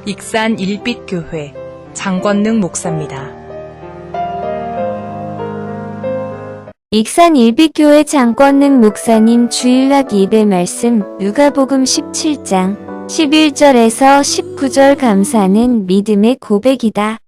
익산 일빛교회 장권능 목사입니다. 익산 일빛교회 장권능 목사님 주일날 예배 말씀 누가복음 17장 11절에서 19절 감사는 믿음의 고백이다.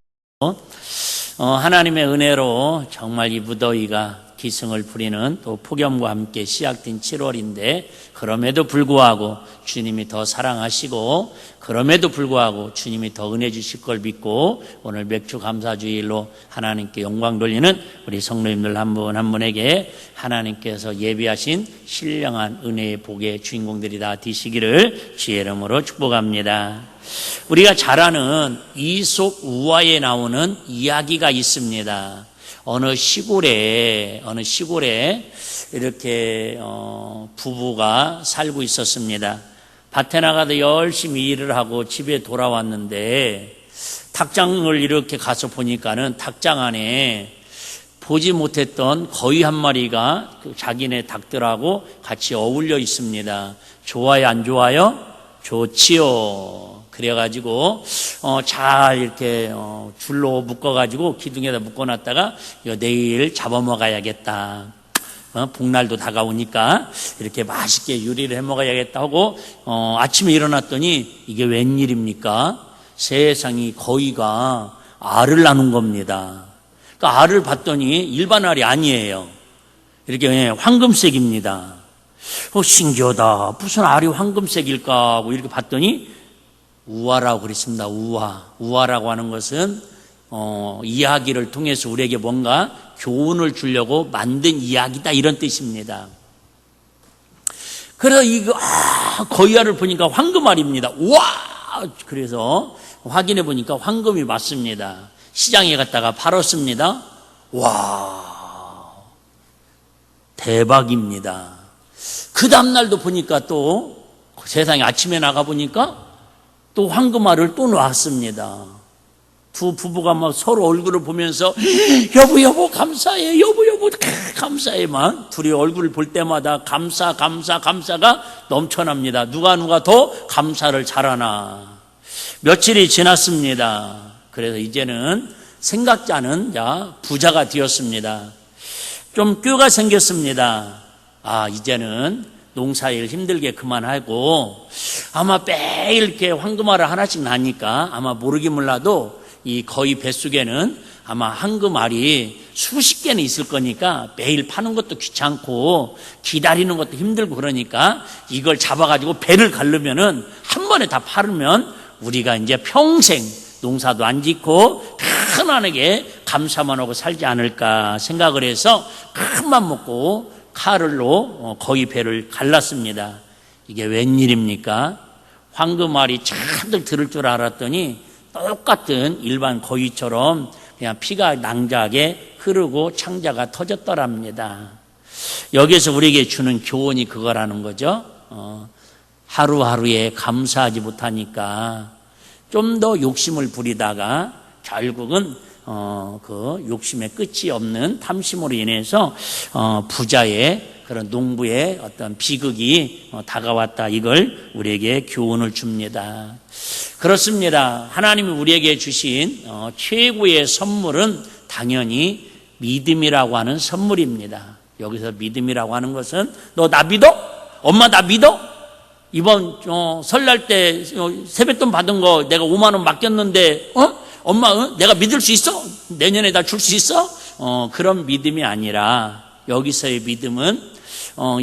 하나님의 은혜로 정말 이 무더위가 기승을 부리는 또 폭염과 함께 시작된 7월인데 그럼에도 불구하고 주님이 더 사랑하시고 그럼에도 불구하고 주님이 더 은혜 주실 걸 믿고 오늘 맥주 감사주일로 하나님께 영광 돌리는 우리 성도님들 한 분 한 분에게 하나님께서 예비하신 신령한 은혜의 복의 주인공들이 다 되시기를 주의 이름으로 축복합니다. 우리가 잘 아는 이솝 우화에 나오는 이야기가 있습니다. 어느 시골에 이렇게 부부가 살고 있었습니다. 밭에 나가서 열심히 일을 하고 집에 돌아왔는데 닭장을 이렇게 가서 보니까는 닭장 안에 보지 못했던 거위 한 마리가 자기네 닭들하고 같이 어울려 있습니다. 좋아요, 안 좋아요? 좋지요. 그래가지고 잘 이렇게 줄로 묶어가지고 기둥에다 묶어놨다가 이거 내일 잡아먹어야겠다. 복날도 다가오니까 이렇게 맛있게 요리를 해먹어야겠다 하고 아침에 일어났더니 이게 웬일입니까? 세상이 거위가 알을 나눈 겁니다. 그러니까 알을 봤더니 일반 알이 아니에요. 이렇게 황금색입니다. 신기하다. 무슨 알이 황금색일까 하고 이렇게 봤더니 우화라고 그랬습니다. 우화라고 하는 것은 이야기를 통해서 우리에게 뭔가 교훈을 주려고 만든 이야기다 이런 뜻입니다. 그래서 이거 거위알을 보니까 황금알입니다. 우와! 그래서 확인해 보니까 황금이 맞습니다. 시장에 갔다가 팔았습니다. 와, 대박입니다. 그 다음날도 보니까 또 세상에 아침에 나가 보니까 또 황금알을 또 놨습니다. 두 부부가 막 서로 얼굴을 보면서 여보 감사해, 여보 감사해만 둘이 얼굴을 볼 때마다 감사가 넘쳐납니다. 누가 더 감사를 잘하나. 며칠이 지났습니다. 그래서 이제는 생각지 않은 부자가 되었습니다. 좀 꾀가 생겼습니다. 이제는 농사일 힘들게 그만하고 아마 매일 이렇게 황금알을 하나씩 나니까 아마 모르긴 몰라도 이 거위 뱃속에는 아마 황금알이 수십 개는 있을 거니까 매일 파는 것도 귀찮고 기다리는 것도 힘들고 그러니까 이걸 잡아가지고 배를 가르면은 한 번에 다 팔으면 우리가 이제 평생 농사도 안 짓고 편안하게 감사만 하고 살지 않을까 생각을 해서 큰 맘 먹고 칼로 거위 배를 갈랐습니다. 이게 웬일입니까? 황금알이 잔뜩 들을 줄 알았더니 똑같은 일반 거위처럼 그냥 피가 낭자하게 흐르고 창자가 터졌더랍니다. 여기서 우리에게 주는 교훈이 그거라는 거죠. 하루하루에 감사하지 못하니까 좀 더 욕심을 부리다가 결국은 그 욕심의 끝이 없는 탐심으로 인해서 부자의 그런 농부의 어떤 비극이 다가왔다. 이걸 우리에게 교훈을 줍니다. 그렇습니다. 하나님이 우리에게 주신 최고의 선물은 당연히 믿음이라고 하는 선물입니다. 여기서 믿음이라고 하는 것은 너 나 믿어? 엄마 나 믿어? 이번 설날 때 세뱃돈 받은 거 내가 5만 원 맡겼는데 엄마 내가 믿을 수 있어? 내년에 다 줄 수 있어? 그런 믿음이 아니라 여기서의 믿음은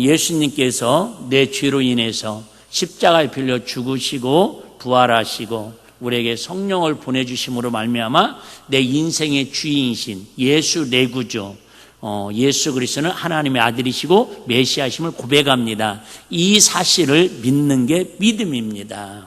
예수님께서 내 죄로 인해서 십자가에 빌려 죽으시고 부활하시고 우리에게 성령을 보내주심으로 말미암아 내 인생의 주인이신 예수 내 구주 예수 그리스도는 하나님의 아들이시고 메시아심을 고백합니다. 이 사실을 믿는 게 믿음입니다.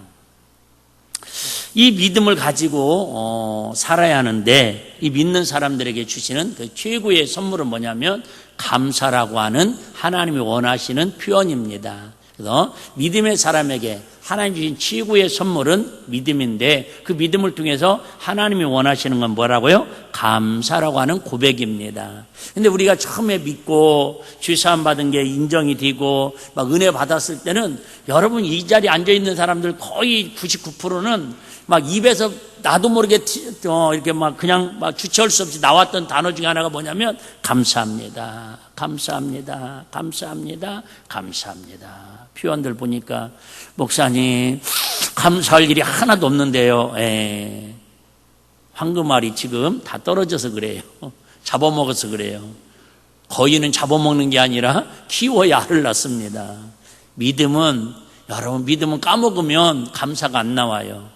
이 믿음을 가지고 살아야 하는데 이 믿는 사람들에게 주시는 그 최고의 선물은 뭐냐면 감사라고 하는 하나님이 원하시는 표현입니다. 그래서 믿음의 사람에게 하나님 주신 최고의 선물은 믿음인데 그 믿음을 통해서 하나님이 원하시는 건 뭐라고요? 감사라고 하는 고백입니다. 근데 우리가 처음에 믿고 주사함 받은 게 인정이 되고 막 은혜 받았을 때는 여러분 이 자리에 앉아있는 사람들 거의 99%는 막 입에서 나도 모르게 이렇게 막 그냥 막 주체할 수 없이 나왔던 단어 중에 하나가 뭐냐면 감사합니다. 감사합니다. 감사합니다. 감사합니다. 표현들 보니까 목사님 감사할 일이 하나도 없는데요. 황금알이 지금 다 떨어져서 그래요. 잡아먹어서 그래요. 거의는 잡아먹는 게 아니라 키워야 알을 낳습니다. 믿음은 여러분 믿음은 까먹으면 감사가 안 나와요.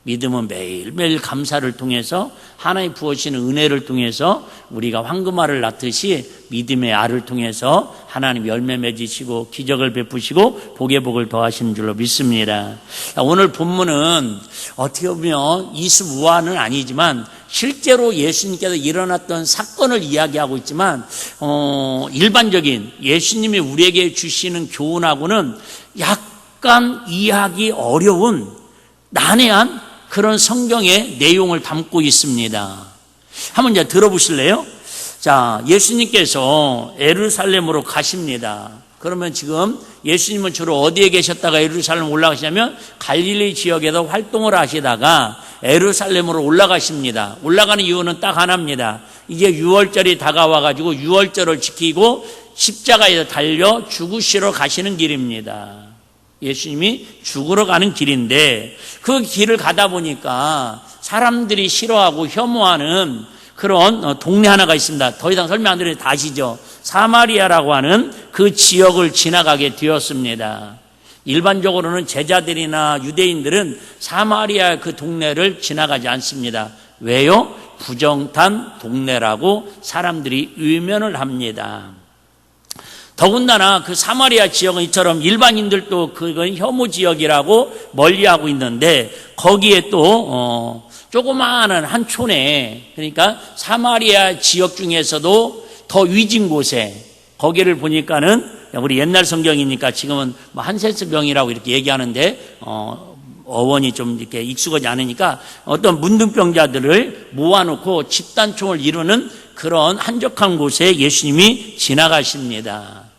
믿음은 매일매일 감사를 통해서 하나님 부어주시는 은혜를 통해서 우리가 황금알을 낳듯이 믿음의 알을 통해서 하나님 열매 맺으시고 기적을 베푸시고 복의 복을 더하시는 줄로 믿습니다. 오늘 본문은 어떻게 보면 이수무화는 아니지만 실제로 예수님께서 일어났던 사건을 이야기하고 있지만 일반적인 예수님이 우리에게 주시는 교훈하고는 약간 이해하기 어려운 난해한 그런 성경의 내용을 담고 있습니다. 한번 이제 들어보실래요? 자, 예수님께서 예루살렘으로 가십니다. 그러면 지금 예수님은 주로 어디에 계셨다가 예루살렘 올라가시냐면 갈릴리 지역에서 활동을 하시다가 예루살렘으로 올라가십니다. 올라가는 이유는 딱 하나입니다. 이제 유월절이 다가와가지고 유월절을 지키고 십자가에서 달려 죽으시러 가시는 길입니다. 예수님이 죽으러 가는 길인데 그 길을 가다 보니까 사람들이 싫어하고 혐오하는 그런 동네 하나가 있습니다. 더 이상 설명 안 드리는데 다 아시죠? 사마리아라고 하는 그 지역을 지나가게 되었습니다. 일반적으로는 제자들이나 유대인들은 사마리아 그 동네를 지나가지 않습니다. 왜요? 부정탄 동네라고 사람들이 의면을 합니다. 더군다나 그 사마리아 지역은 이처럼 일반인들도 그건 혐오 지역이라고 멀리하고 있는데 거기에 또 조그마한 한 촌에 그러니까 사마리아 지역 중에서도 더 위진 곳에 거기를 보니까는 우리 옛날 성경이니까 지금은 뭐 한세스병이라고 이렇게 얘기하는데 어원이 좀 이렇게 익숙하지 않으니까 어떤 문둥병자들을 모아놓고 집단총을 이루는 그런 한적한 곳에 예수님이 지나가십니다.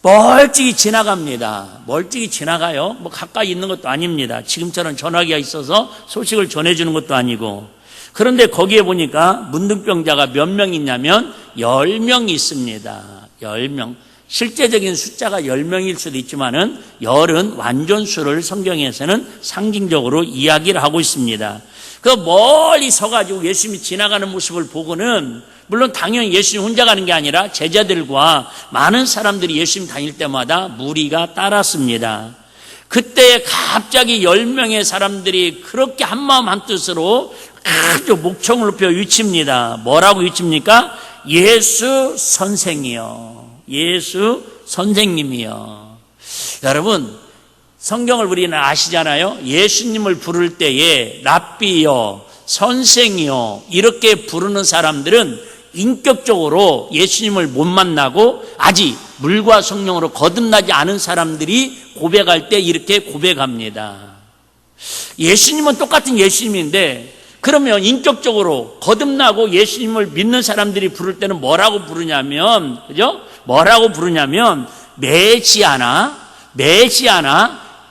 멀찍이 지나갑니다. 멀찍이 지나가요. 뭐 가까이 있는 것도 아닙니다. 지금처럼 전화기가 있어서 소식을 전해주는 것도 아니고. 그런데 거기에 보니까 문둥병자가 몇 명 있냐면 10명 있습니다. 10명. 실제적인 숫자가 10명일 수도 있지만은 10은 완전수를 성경에서는 상징적으로 이야기를 하고 있습니다. 그 멀리 서가지고 예수님이 지나가는 모습을 보고는 물론 당연히 예수님 혼자 가는 게 아니라 제자들과 많은 사람들이 예수님 다닐 때마다 무리가 따랐습니다. 그때 갑자기 10명의 사람들이 그렇게 한마음 한뜻으로 아주 목청을 높여 외칩니다. 뭐라고 외칩니까? 예수 선생이요. 예수 선생님이요. 여러분 성경을 우리는 아시잖아요. 예수님을 부를 때에 랍비요, 선생이요 이렇게 부르는 사람들은 인격적으로 예수님을 못 만나고 아직 물과 성령으로 거듭나지 않은 사람들이 고백할 때 이렇게 고백합니다. 예수님은 똑같은 예수님인데 그러면 인격적으로 거듭나고 예수님을 믿는 사람들이 부를 때는 뭐라고 부르냐면, 그죠? 뭐라고 부르냐면 메시아나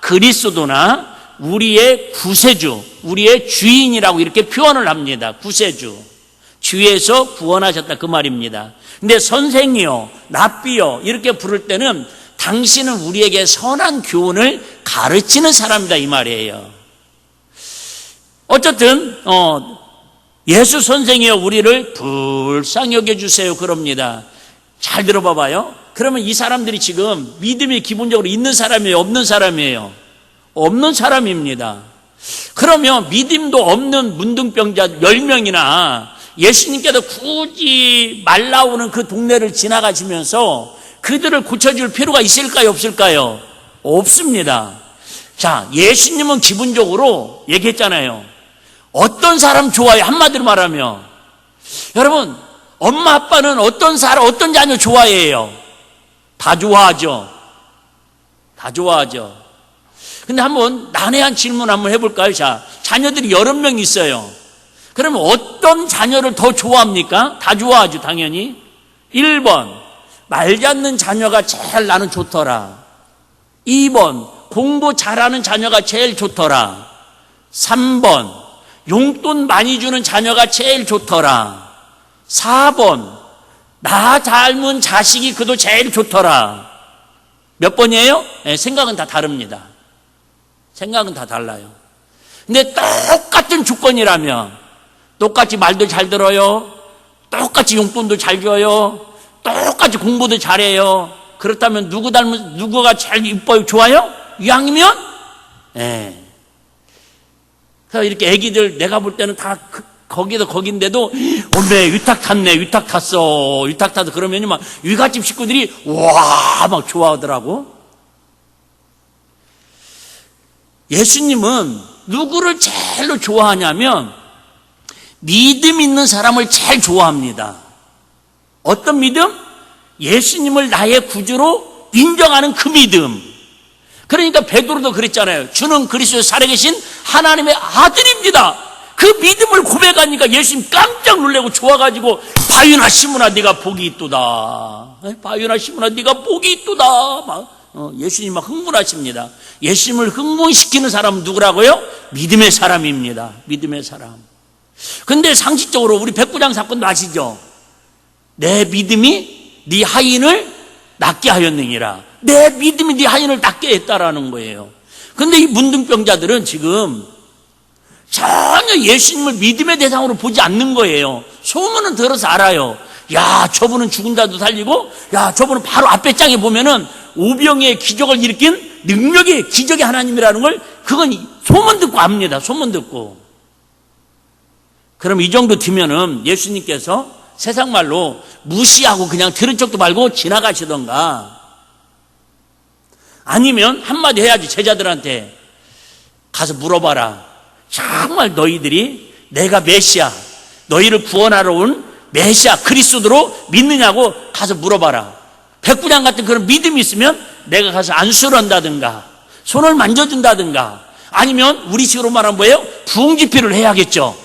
그리스도나 우리의 구세주, 우리의 주인이라고 이렇게 표현을 합니다. 구세주. 주에서 구원하셨다 그 말입니다. 근데 선생이요, 랍비요 이렇게 부를 때는 당신은 우리에게 선한 교훈을 가르치는 사람이다 이 말이에요. 어쨌든 예수 선생이여 우리를 불쌍히 여겨주세요 그럽니다. 잘 들어봐봐요. 그러면 이 사람들이 지금 믿음이 기본적으로 있는 사람이에요, 없는 사람이에요? 없는 사람입니다. 그러면 믿음도 없는 문둥병자 10명이나 예수님께서 굳이 말 나오는 그 동네를 지나가시면서 그들을 고쳐줄 필요가 있을까요, 없을까요? 없습니다. 자, 예수님은 기본적으로 얘기했잖아요. 어떤 사람 좋아해요? 한마디로 말하면 여러분 엄마 아빠는 어떤 사람, 어떤 자녀 좋아해요? 다 좋아하죠. 다 좋아하죠. 근데 한번 난해한 질문 한번 해볼까요? 자, 자녀들이 여러 명 있어요. 그러면 어떤 자녀를 더 좋아합니까? 다 좋아하죠, 당연히. 1번, 말지 않는 자녀가 제일 나는 좋더라. 2번, 공부 잘하는 자녀가 제일 좋더라. 3번, 용돈 많이 주는 자녀가 제일 좋더라. 4번, 나 닮은 자식이 그도 제일 좋더라. 몇 번이에요? 네, 생각은 다 다릅니다. 생각은 다 달라요. 근데 똑같은 조건이라면, 똑같이 말도 잘 들어요, 똑같이 용돈도 잘 줘요, 똑같이 공부도 잘해요. 그렇다면 누구가 제일 이뻐요? 좋아요? 이왕이면? 예. 그래서 이렇게 애기들 내가 볼 때는 다 거긴데도 엄매 위탁 탔어. 위탁 타서 그러면요 막 위갓집 식구들이 와 막 좋아하더라고. 예수님은 누구를 제일로 좋아하냐면 믿음 있는 사람을 제일 좋아합니다. 어떤 믿음? 예수님을 나의 구주로 인정하는 그 믿음. 그러니까 베드로도 그랬잖아요. 주는 그리스도 살아계신 하나님의 아들입니다. 그 믿음을 고백하니까 예수님 깜짝 놀라고 좋아가지고 바위나 시므나 네가 복이 있도다. 바위나 시므나 네가 복이 있도다. 예수님 막 흥분하십니다. 예수님을 흥분시키는 사람은 누구라고요? 믿음의 사람입니다. 믿음의 사람. 근데 상식적으로 우리 백부장 사건도 아시죠? 내 믿음이 네 하인을 낫게 하였느니라. 내 믿음이 네 하인을 낫게 했다라는 거예요. 근데 이 문둥병자들은 지금 전혀 예수님을 믿음의 대상으로 보지 않는 거예요. 소문은 들어서 알아요. 야, 저분은 죽은 자도 살리고, 야, 저분은 바로 앞에 장에 보면은 오병이의 기적을 일으킨 능력의 기적의 하나님이라는 걸 그건 소문 듣고 압니다. 소문 듣고. 그럼 이 정도 되면은 예수님께서 세상 말로 무시하고 그냥 들은 척도 말고 지나가시던가, 아니면 한마디 해야지. 제자들한테 가서 물어봐라. 정말 너희들이 내가 메시아, 너희를 구원하러 온 메시아 그리스도로 믿느냐고 가서 물어봐라. 백부장 같은 그런 믿음이 있으면 내가 가서 안수를 한다든가 손을 만져준다든가, 아니면 우리식으로 말하면 뭐예요? 부흥집회를 해야겠죠.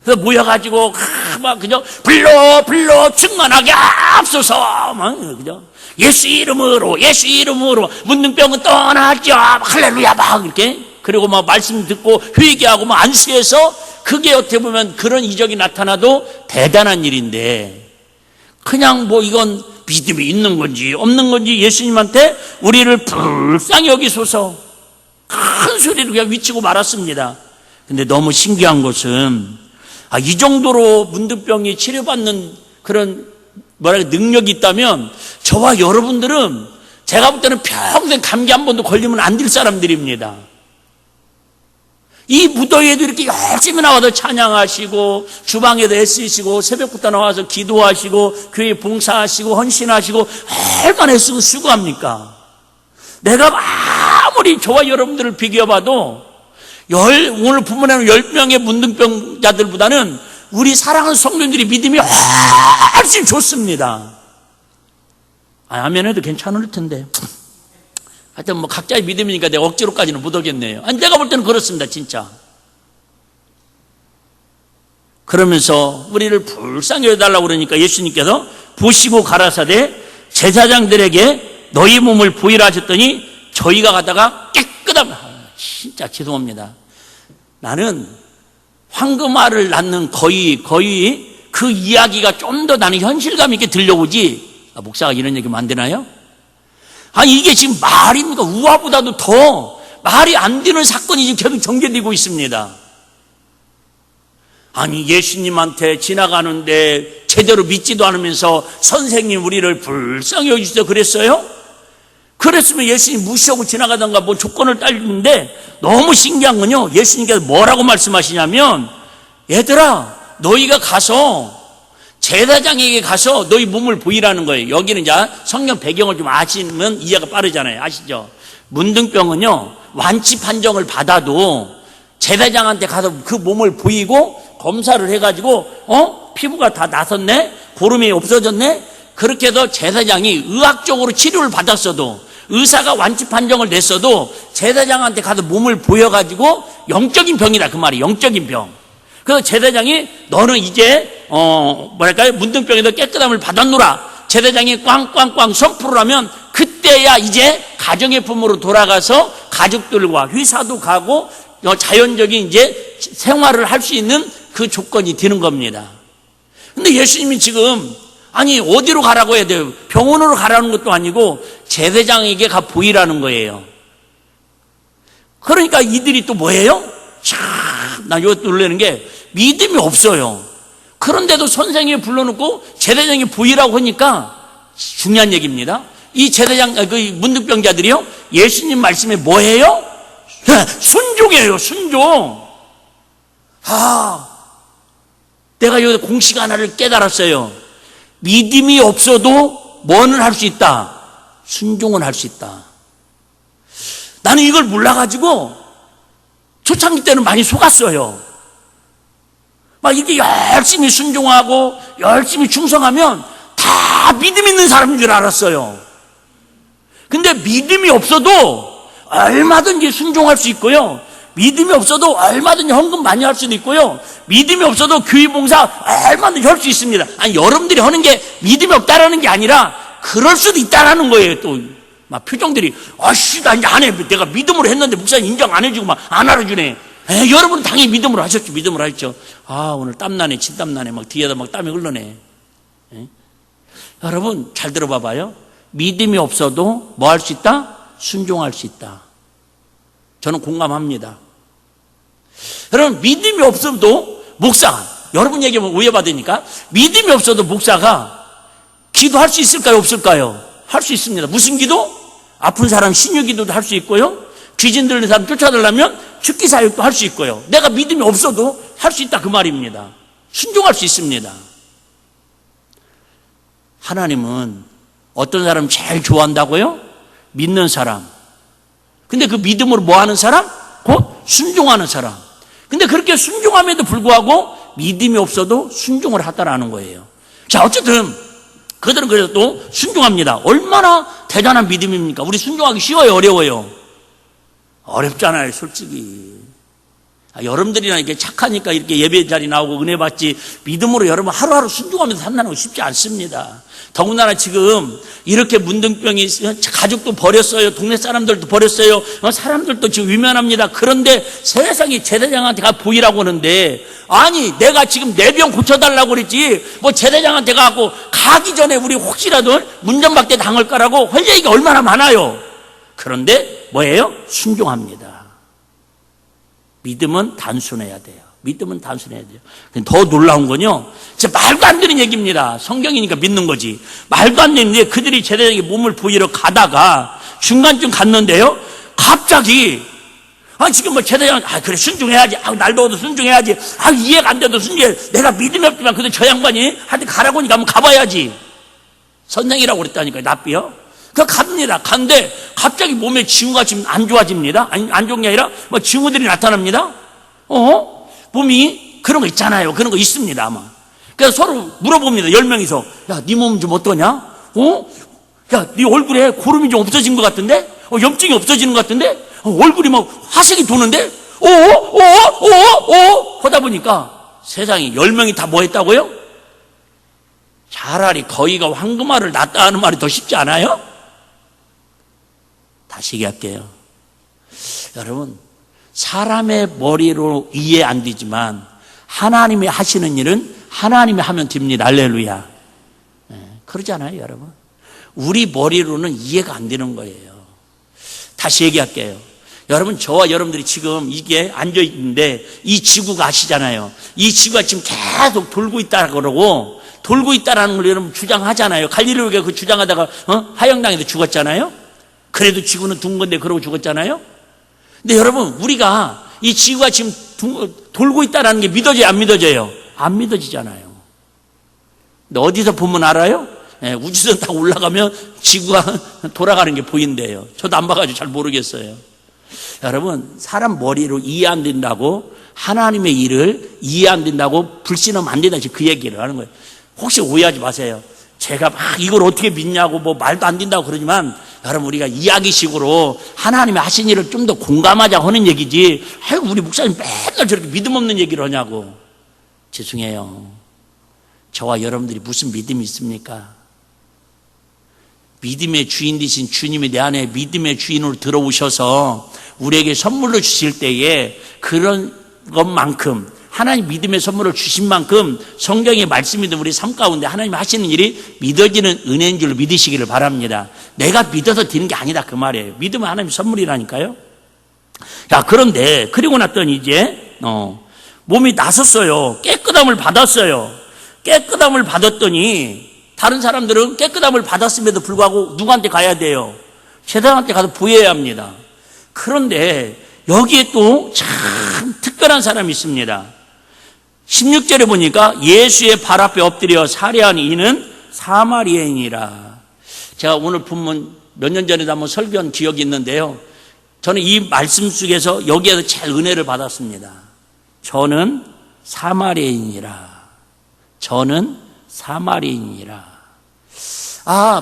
그래서 모여가지고 막 그죠? 불러 충만하게 앞서서 막 그죠? 예수 이름으로 문둥병은 떠나죠. 할렐루야 막 이렇게. 그리고 막 말씀 듣고 회개하고 막 안수해서, 그게 어떻게 보면 그런 이적이 나타나도 대단한 일인데, 그냥 뭐 이건 믿음이 있는 건지 없는 건지 예수님한테 우리를 불쌍히 여기소서 큰 소리로 그냥 외치고 말았습니다. 근데 너무 신기한 것은 이 정도로 문둥병이 치료받는 그런 능력이 있다면 저와 여러분들은 제가 볼 때는 평생 감기 한 번도 걸리면 안 될 사람들입니다. 이 무더위에도 이렇게 열심히 나와서 찬양하시고, 주방에도 애쓰시고, 새벽부터 나와서 기도하시고, 교회 봉사하시고, 헌신하시고, 얼마나 애쓰고 수고합니까? 내가 아무리 저와 여러분들을 비교해봐도 오늘 본문에는 10명의 문둥병자들보다는 우리 사랑하는 성도들이 믿음이 훨씬 좋습니다. 아멘 해도 괜찮을 텐데. 하여튼 뭐 각자의 믿음이니까 내가 억지로까지는 못 오겠네요. 아니, 내가 볼 때는 그렇습니다, 진짜. 그러면서 우리를 불쌍히 여겨달라고 그러니까 예수님께서 보시고 가라사대 제사장들에게 너희 몸을 보이라 하셨더니 저희가 가다가 깨끗함. 진짜 죄송합니다. 나는 황금알을 낳는 거의 그 이야기가 좀 더 나는 현실감 있게 들려오지. 목사가 이런 얘기하면 안 되나요? 아니, 이게 지금 말입니까? 우화보다도 더 말이 안 되는 사건이 지금 계속 전개되고 있습니다. 아니, 예수님한테 지나가는데 제대로 믿지도 않으면서 선생님 우리를 불쌍히 여기시죠 그랬어요? 그랬으면 예수님 무시하고 지나가던가 뭐 조건을 따지는데, 너무 신기한 건요, 예수님께서 뭐라고 말씀하시냐면, 얘들아 너희가 가서 제사장에게 가서 너희 몸을 보이라는 거예요. 여기는 이제 성경 배경을 좀 아시면 이해가 빠르잖아요. 아시죠? 문둥병은요, 완치 판정을 받아도 제사장한테 가서 그 몸을 보이고 검사를 해가지고 피부가 다 나섰네, 고름이 없어졌네, 그렇게 해서 제사장이 의학적으로 치료를 받았어도 의사가 완치 판정을 냈어도 제사장한테 가서 몸을 보여가지고 영적인 병이다 그 말이 영적인 병. 그래서 제사장이 너는 이제 뭐랄까요 문둥병에서 깨끗함을 받았노라. 제사장이 꽝꽝꽝 선포를 하면 그때야 이제 가정의 품으로 돌아가서 가족들과 회사도 가고 자연적인 이제 생활을 할 수 있는 그 조건이 되는 겁니다. 근데 예수님이 지금 아니 어디로 가라고 해야 돼요? 병원으로 가라는 것도 아니고 제사장에게 가 보이라는 거예요. 그러니까 이들이 또 뭐예요? 참, 나 이것도 놀라는 게 믿음이 없어요. 그런데도 선생님이 불러놓고 제사장이 보이라고 하니까 중요한 얘기입니다. 이 제사장, 그 문둥병자들이요, 예수님 말씀에 뭐예요? 순종이에요, 순종. 내가 여기 공식 하나를 깨달았어요. 믿음이 없어도 뭐는 할 수 있다? 순종은 할 수 있다. 나는 이걸 몰라가지고 초창기 때는 많이 속았어요. 막 이렇게 열심히 순종하고 열심히 충성하면 다 믿음 있는 사람인 줄 알았어요. 근데 믿음이 없어도 얼마든지 순종할 수 있고요. 믿음이 없어도 얼마든지 헌금 많이 할 수도 있고요. 믿음이 없어도 교회 봉사 얼마든지 할 수 있습니다. 아니 여러분들이 하는 게 믿음이 없다라는 게 아니라 그럴 수도 있다라는 거예요. 또 막 표정들이 아씨 나 이제 안 해. 내가 믿음으로 했는데 목사님 인정 안 해주고 막 안 알아주네. 여러분은 당연히 믿음으로 하셨죠. 믿음으로 하셨죠. 오늘 땀나네 진땀나네 막 뒤에다 막 땀이 흘러네. 여러분 잘 들어봐봐요. 믿음이 없어도 뭐 할 수 있다? 순종할 수 있다. 저는 공감합니다. 여러분 믿음이 없어도 목사, 여러분 얘기하면 오해받으니까 믿음이 없어도 목사가 기도할 수 있을까요? 없을까요? 할 수 있습니다. 무슨 기도? 아픈 사람 신유 기도도 할 수 있고요. 귀신 들린 사람 쫓아들려면 죽기 사역도 할 수 있고요. 내가 믿음이 없어도 할 수 있다 그 말입니다. 순종할 수 있습니다. 하나님은 어떤 사람 제일 좋아한다고요? 믿는 사람. 근데 그 믿음으로 뭐 하는 사람? 곧 순종하는 사람. 근데 그렇게 순종함에도 불구하고 믿음이 없어도 순종을 하다라는 거예요. 자, 어쨌든 그들은 그래서 또 순종합니다. 얼마나 대단한 믿음입니까? 우리 순종하기 쉬워요, 어려워요? 어렵잖아요, 솔직히. 여러분들이나 이렇게 착하니까 이렇게 예배 자리 나오고 은혜 받지 믿음으로 여러분 하루하루 순종하면서 산다는 거 쉽지 않습니다. 더군다나 지금 이렇게 문둥병이 가족도 버렸어요. 동네 사람들도 버렸어요. 사람들도 지금 위면합니다. 그런데 세상에 제사장한테 가 보이라고 하는데 아니 내가 지금 내 병 고쳐달라고 그랬지 뭐 제사장한테 가고 가기 전에 우리 혹시라도 문전박대 당할 거라고 할 얘기가 얼마나 많아요. 그런데 뭐예요? 순종합니다. 믿음은 단순해야 돼요. 믿음은 단순해야 돼요. 더 놀라운 건요, 진짜 말도 안 되는 얘기입니다. 성경이니까 믿는 거지. 말도 안 되는데 그들이 제사장에게 몸을 보이러 가다가 중간쯤 갔는데요, 갑자기 지금 뭐 제사장 그래 순종해야지. 날 더워도 순종해야지. 이해가 안 돼도 순종해. 내가 믿음이 없지만 그래도 저 양반이 하여튼 가라고 하니까 한번 가봐야지. 선생이라고 그랬다니까요. 납비요. 갑니다. 간데 갑자기 몸에 징후가 지금 안 좋아집니다. 안 좋은 게 아니라 뭐 징후들이 나타납니다. 몸이 그런 거 있잖아요. 그런 거 있습니다 아마. 그래서 서로 물어봅니다. 10명이서 야, 네 몸은 좀 어떠냐? 야, 네 얼굴에 고름이 좀 없어진 것 같은데? 염증이 없어지는 것 같은데? 얼굴이 막 화색이 도는데? 하다 보니까 세상에 10명이 다 뭐 했다고요? 차라리 거위가 황금알을 낳았다 하는 말이 더 쉽지 않아요? 다시 얘기할게요. 여러분, 사람의 머리로 이해 안 되지만 하나님이 하시는 일은 하나님이 하면 됩니다. 할렐루야. 그러지 않아요, 여러분? 우리 머리로는 이해가 안 되는 거예요. 다시 얘기할게요. 여러분, 저와 여러분들이 지금 이게 앉아있는데 이 지구가 아시잖아요. 이 지구가 지금 계속 돌고 있다고 그러고 돌고 있다라는 걸 여러분 주장하잖아요. 갈릴리오가 그 주장하다가 화영당에서 죽었잖아요. 그래도 지구는 둥 건데 그러고 죽었잖아요. 근데 여러분, 우리가 이 지구가 지금 돌고 있다라는 게 믿어져요, 안 믿어져요? 안 믿어지잖아요. 근데 어디서 보면 알아요? 우주선 타고 올라가면 지구가 돌아가는 게 보인대요. 저도 안 봐가지고 잘 모르겠어요. 여러분, 사람 머리로 이해 안 된다고 하나님의 일을 이해 안 된다고 불신하면 안 된다, 그 얘기를 하는 거예요. 혹시 오해하지 마세요. 제가 막 이걸 어떻게 믿냐고 뭐 말도 안 된다고 그러지만 여러분 우리가 이야기식으로 하나님이 하신 일을 좀 더 공감하자 하는 얘기지, 아이고 우리 목사님 맨날 저렇게 믿음 없는 얘기를 하냐고. 죄송해요. 저와 여러분들이 무슨 믿음이 있습니까? 믿음의 주인 되신 주님이 내 안에 믿음의 주인으로 들어오셔서 우리에게 선물로 주실 때에 그런 것만큼, 하나님 믿음의 선물을 주신 만큼 성경의 말씀이든 우리 삶 가운데 하나님 하시는 일이 믿어지는 은혜인 줄로 믿으시기를 바랍니다. 내가 믿어서 되는 게 아니다 그 말이에요. 믿음은 하나님의 선물이라니까요. 자, 그런데 그리고 났더니 이제 몸이 나섰어요. 깨끗함을 받았어요. 깨끗함을 받았더니 다른 사람들은 깨끗함을 받았음에도 불구하고 누구한테 가야 돼요? 제사장한테 가서 보여야 합니다. 그런데 여기에 또 참 특별한 사람이 있습니다. 16절에 보니까 예수의 발 앞에 엎드려 살해한 이는 사마리아인이라. 제가 오늘 본문 몇 년 전에도 한번 설교한 기억이 있는데요, 저는 이 말씀 속에서 여기에서 제일 은혜를 받았습니다. 저는 사마리아인이라. 저는 사마리아인이라.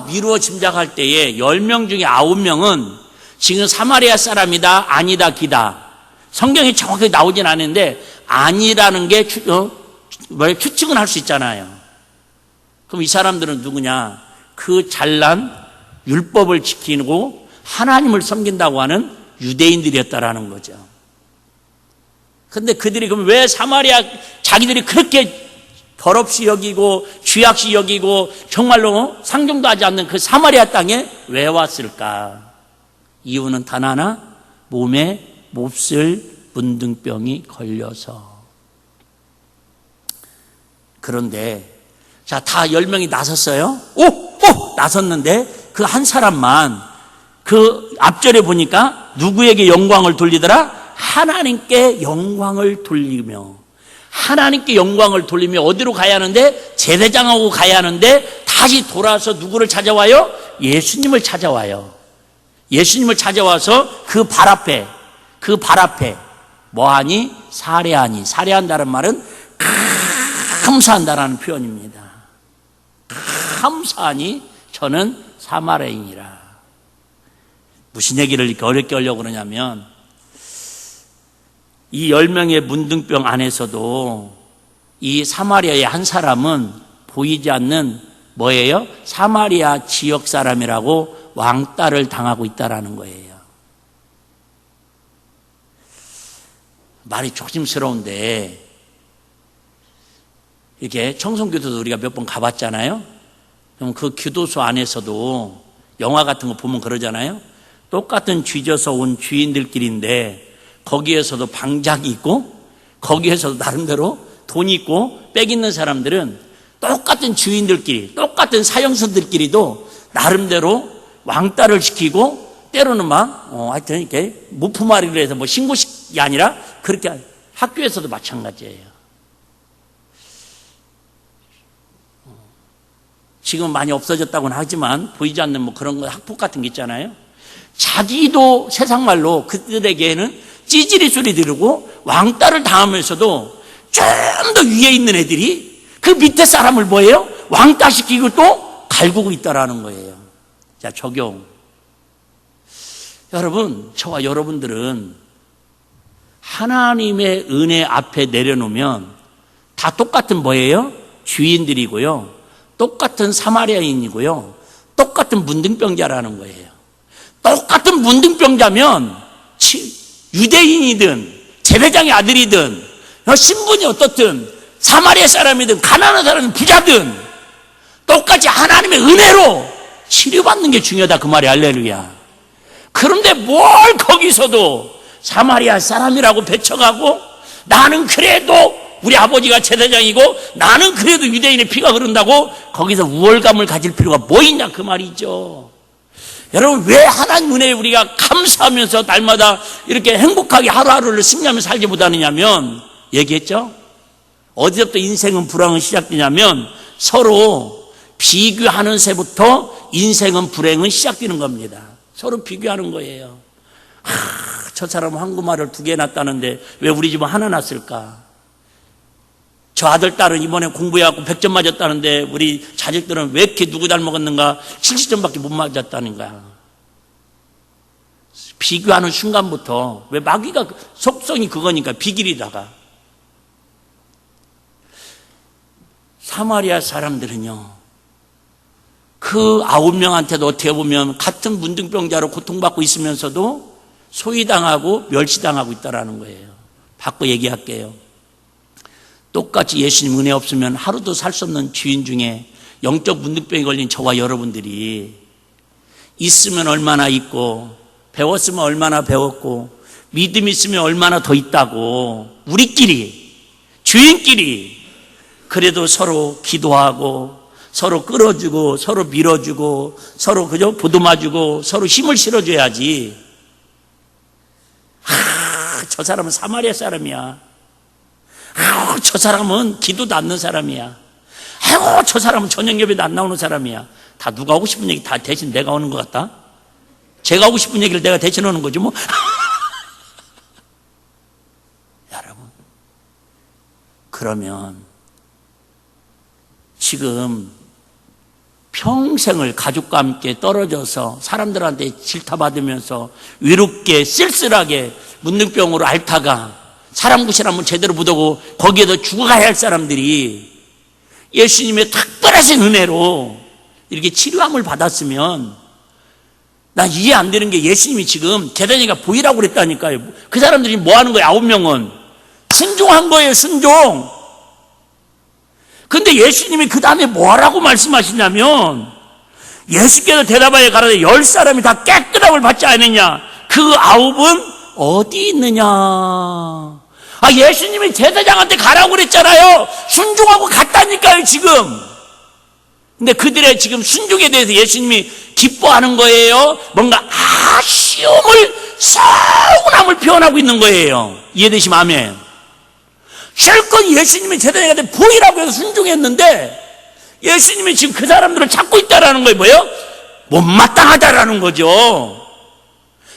미루어 짐작할 때에 10명 중에 9명은 지금 사마리아 사람이다, 아니다, 기다. 성경이 정확하게 나오진 않는데 아니라는 게 추측은 할 수 있잖아요. 그럼 이 사람들은 누구냐? 그 잘난 율법을 지키고 하나님을 섬긴다고 하는 유대인들이었다라는 거죠. 근데 그들이 그럼 왜 사마리아, 자기들이 그렇게 더럽시 여기고 쥐약시 여기고 정말로 상종도 하지 않는 그 사마리아 땅에 왜 왔을까? 이유는 단 하나, 몸에 몹쓸 문둥병이 걸려서. 그런데 자, 다 10명이 나섰어요. 나섰는데 그 한 사람만 그 앞절에 보니까 누구에게 영광을 돌리더라? 하나님께 영광을 돌리며. 하나님께 영광을 돌리며 어디로 가야 하는데? 제사장하고 가야 하는데 다시 돌아서 누구를 찾아와요? 예수님을 찾아와요. 예수님을 찾아와서 그 발 앞에 뭐하니? 살해하니. 살해한다는 말은 감사한다라는 표현입니다. 감사하니 저는 사마리아인이라. 무슨 얘기를 이렇게 어렵게 하려고 그러냐면, 이 10명의 문둥병 안에서도 이 사마리아의 한 사람은 보이지 않는 뭐예요? 사마리아 지역 사람이라고 왕따를 당하고 있다라는 거예요. 말이 조심스러운데, 이렇게 청송교도도 우리가 몇 번 가봤잖아요. 그럼 그 교도소 안에서도 영화 같은 거 보면 그러잖아요. 똑같은 쥐져서 온 주인들끼리인데 거기에서도 방장이 있고 거기에서도 나름대로 돈이 있고 빽 있는 사람들은 똑같은 주인들끼리, 똑같은 사형선들끼리도 나름대로 왕따를 시키고 때로는 하여튼 이렇게 무품아리를 해서 신고식이 아니라 그렇게 학교에서도 마찬가지예요. 지금 많이 없어졌다고는 하지만 보이지 않는 그런 거 학폭 같은 게 있잖아요. 자기도 세상 말로 그들에게는 찌질이 소리 지르고 왕따를 당하면서도 좀 더 위에 있는 애들이 그 밑에 사람을 뭐예요? 왕따시키고 또 갈구고 있다라는 거예요. 자, 적용. 여러분, 저와 여러분들은 하나님의 은혜 앞에 내려놓으면 다 똑같은 뭐예요? 주인들이고요. 똑같은 사마리아인이고요. 똑같은 문둥병자라는 거예요. 똑같은 문둥병자면 유대인이든 제사장의 아들이든 신분이 어떻든 사마리아 사람이든 가난한 사람이든 부자든 똑같이 하나님의 은혜로 치료받는 게 중요하다 그 말이 할렐루야. 그런데 뭘 거기서도 사마리아 사람이라고 배척하고 나는 그래도 우리 아버지가 제사장이고 나는 그래도 유대인의 피가 흐른다고 거기서 우월감을 가질 필요가 뭐 있냐 그 말이죠. 여러분, 왜 하나님 은혜에 우리가 감사하면서 날마다 이렇게 행복하게 하루하루를 승리하며 살지 못하느냐면, 얘기했죠? 어디서부터 인생은 불황은 시작되냐면 서로 비교하는 새부터 인생은 불행은 시작되는 겁니다. 서로 비교하는 거예요. 저 사람은 한국말을 2개 낳았다는데 왜 우리 집은 하나 낳았을까? 저 아들, 딸은 이번에 공부해갖고 100점 맞았다는데 우리 자식들은 왜 이렇게 누구 닮아갔는가 70점밖에 못 맞았다는 거야. 비교하는 순간부터, 왜 마귀가 속성이 그거니까, 비길이다가. 사마리아 사람들은요, 그 9명한테도 어떻게 보면 같은 문둥병자로 고통받고 있으면서도 소위당하고 멸시당하고 있다는 거예요. 바꿔 얘기할게요. 똑같이 예수님 은혜 없으면 하루도 살 수 없는 주인 중에 영적 문둥병이 걸린 저와 여러분들이 있으면 얼마나 있고, 배웠으면 얼마나 배웠고, 믿음 있으면 얼마나 더 있다고, 우리끼리, 주인끼리, 그래도 서로 기도하고, 서로 끌어주고, 서로 밀어주고, 서로 그저 보듬어주고, 서로 힘을 실어줘야지. 저 사람은 사마리아 사람이야. 저 사람은 기도도 안 하는 사람이야. 저 사람은 저녁 예배도 안 나오는 사람이야. 다 누가 하고 싶은 얘기 다 대신 내가 하는 것 같다? 제가 하고 싶은 얘기를 내가 대신 하는 거죠, 뭐. 여러분, 그러면 지금 평생을 가족과 함께 떨어져서 사람들한테 질타받으면서 외롭게 쓸쓸하게 문둥병으로 앓다가 사람 구실 한번 제대로 못하고 거기에서 죽어가야 할 사람들이 예수님의 특별하신 은혜로 이렇게 치료함을 받았으면, 나 이해 안 되는 게, 예수님이 지금 계단이가 보이라고 그랬다니까요. 그 사람들이 뭐 하는 거예요? 9명은 순종한 거예요. 순종. 근데 예수님이 그 다음에 뭐라고 말씀하시냐면, 예수께서 대답하여 가라되 10사람이 다 깨끗함을 받지 않느냐, 그 9은 어디 있느냐. 예수님이 제사장한테 가라고 그랬잖아요. 순종하고 갔다니까요, 지금. 근데 그들의 지금 순종에 대해서 예수님이 기뻐하는 거예요? 뭔가 아쉬움을, 서운함을 표현하고 있는 거예요. 이해되시면 아멘. 실컷 예수님이 제사장한테 보이라고 해서 순종했는데, 예수님이 지금 그 사람들을 찾고 있다라는 거예요. 뭐예요? 못마땅하다라는 거죠.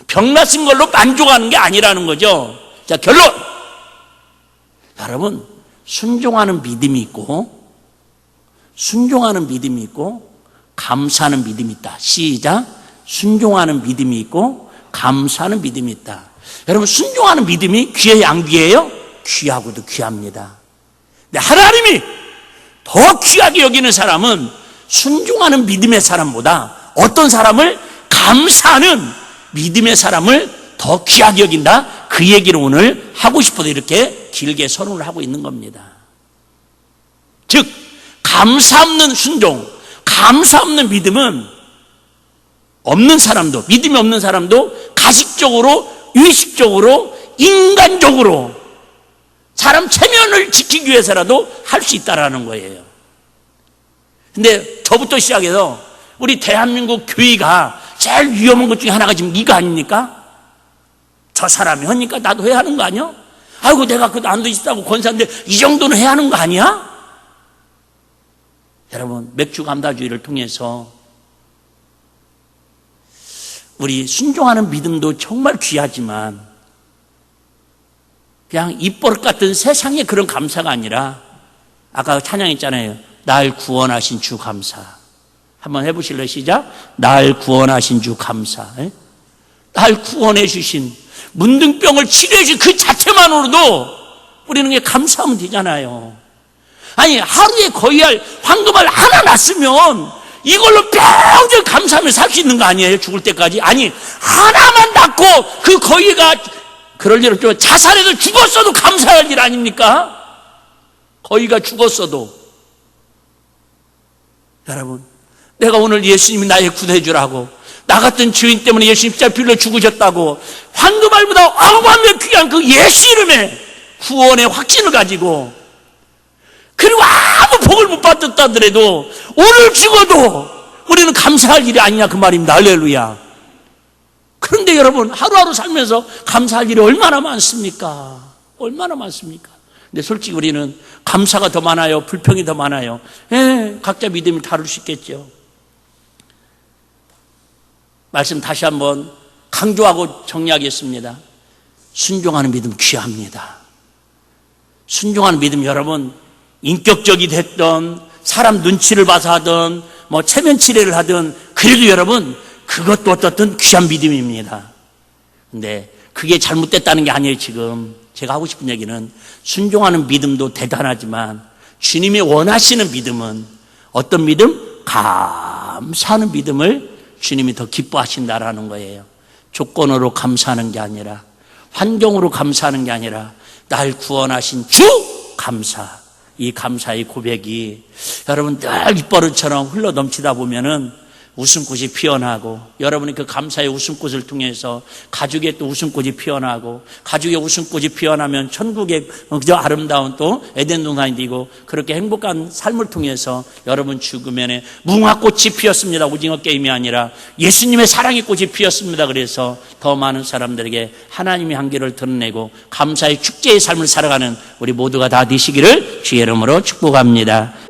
병나신 걸로 만족하는 게 아니라는 거죠. 자, 결론. 여러분, 순종하는 믿음이 있고, 순종하는 믿음이 있고, 감사하는 믿음이 있다. 시작. 순종하는 믿음이 있고, 감사하는 믿음이 있다. 여러분, 순종하는 믿음이 귀해요, 안 귀해요? 귀하고도 귀합니다. 근데 하나님이 더 귀하게 여기는 사람은 순종하는 믿음의 사람보다 어떤 사람을, 감사하는 믿음의 사람을 더 귀하게 여긴다. 그 얘기를 오늘 하고 싶어서 이렇게 길게 선언을 하고 있는 겁니다. 즉, 감사 없는 순종, 감사 없는 믿음은 없는 사람도, 믿음이 없는 사람도 가식적으로, 의식적으로, 인간적으로 사람 체면을 지키기 위해서라도 할 수 있다라는 거예요. 근데 저부터 시작해서 우리 대한민국 교회가 제일 위험한 것 중에 하나가 지금 이거 아닙니까? 저 사람이 하니까 나도 해야 하는 거 아니야? 아이고, 내가 그 난도 있다고 권사인데 이 정도는 해야 하는 거 아니야? 여러분, 맥주 감다주의를 통해서 우리 순종하는 믿음도 정말 귀하지만, 그냥 입버릇 같은 세상의 그런 감사가 아니라, 아까 찬양했잖아요. 날 구원하신 주 감사. 한번 해보실래요? 시작. 날 구원하신 주 감사. 날 구원해 주신, 문둥병을 치료해 주신 그 자체만으로도 우리는 게 감사하면 되잖아요. 아니, 하루에 거의할 황금알 하나 났으면 이걸로 평생 감사하며 살 수 있는 거 아니에요? 죽을 때까지. 아니, 하나만 낳고 그 거의가 그럴 일 없지만 자살해서 죽었어도 감사할 일 아닙니까? 거의가 죽었어도. 여러분, 내가 오늘 예수님이 나의 구해주라고, 나 같은 죄인 때문에 예수님 십자가에 빌려 죽으셨다고, 황금알보다 어마어마하게 귀한 그 예수 이름에 구원의 확신을 가지고, 그리고 아무 복을 못 받았다 하더라도 오늘 죽어도 우리는 감사할 일이 아니냐, 그 말입니다. 할렐루야. 그런데 여러분, 하루하루 살면서 감사할 일이 얼마나 많습니까? 얼마나 많습니까? 근데 솔직히 우리는 감사가 더 많아요? 불평이 더 많아요? 각자 믿음이 다를 수 있겠죠. 말씀 다시 한번 강조하고 정리하겠습니다. 순종하는 믿음 귀합니다. 순종하는 믿음, 여러분, 인격적이 됐던, 사람 눈치를 봐서 하든, 체면 치레를 하든, 그래도 여러분, 그것도 어떻든 귀한 믿음입니다. 근데 그게 잘못됐다는 게 아니에요. 지금 제가 하고 싶은 얘기는 순종하는 믿음도 대단하지만 주님이 원하시는 믿음은 어떤 믿음? 감사하는 믿음을 주님이 더 기뻐하신다라는 거예요. 조건으로 감사하는 게 아니라, 환경으로 감사하는 게 아니라 날 구원하신 주 감사, 이 감사의 고백이 여러분 늘 입버릇처럼 흘러 넘치다 보면은 웃음꽃이 피어나고, 여러분이 그 감사의 웃음꽃을 통해서 가족의 또 웃음꽃이 피어나고, 가족의 웃음꽃이 피어나면 천국의 그저 아름다운 또 에덴 동산이 되고, 그렇게 행복한 삶을 통해서 여러분 주변에 무화꽃이 피었습니다. 오징어 게임이 아니라 예수님의 사랑의 꽃이 피었습니다. 그래서 더 많은 사람들에게 하나님의 향기를 드러내고 감사의 축제의 삶을 살아가는 우리 모두가 다 되시기를 주의 이름으로 축복합니다.